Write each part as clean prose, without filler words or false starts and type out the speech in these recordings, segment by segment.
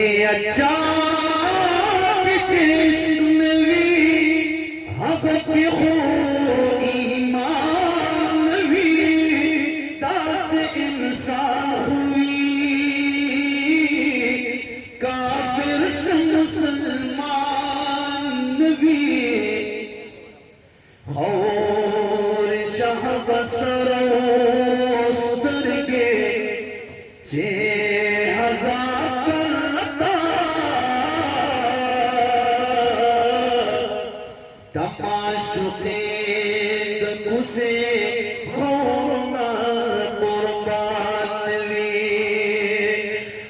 اچھا جسم بھی حق کی خو ایمان بھی داس انسان ہوئی کافر سے مسلمان بھی خور شاہ بسروں سرگے چے سے خورنا قربان وی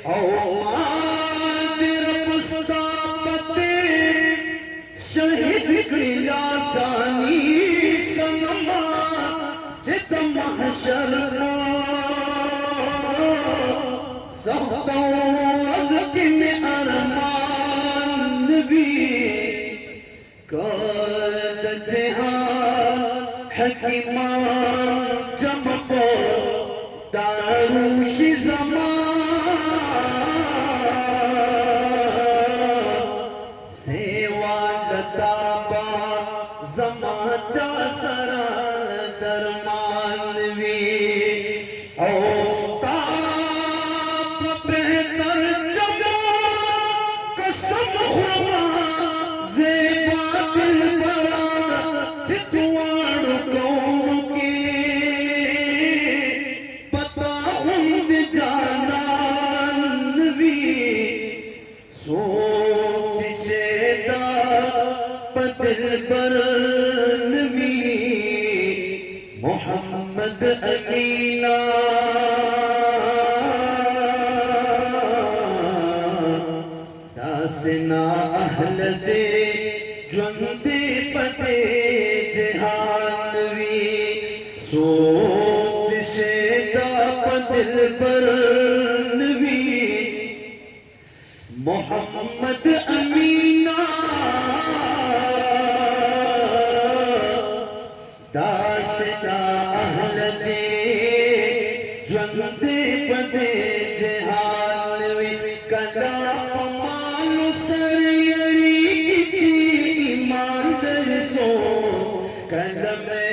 او مادر پستاپت شہید کلا زانی سنما جت محشر سختوں رزقن ارمان بھی قد جہاں حکیمان جمع کو داروش زمان سیوادتا با زمان جا سرا درمان وی اوستا بہتر جگہ قسم خورما زیبا دل برا ستوان قوم کے پتا ہند جانان بھی سوچ شیدہ پدل برن بھی محمد امینہ داسنا اہل دے جوندے پتے جہان وی سوچ شیدہ پدل برن وی محمد امینہ داسنا اہل دے جوندے پتے جہان وی کلا پمانو سر یری کی ایمان در سو کلمہ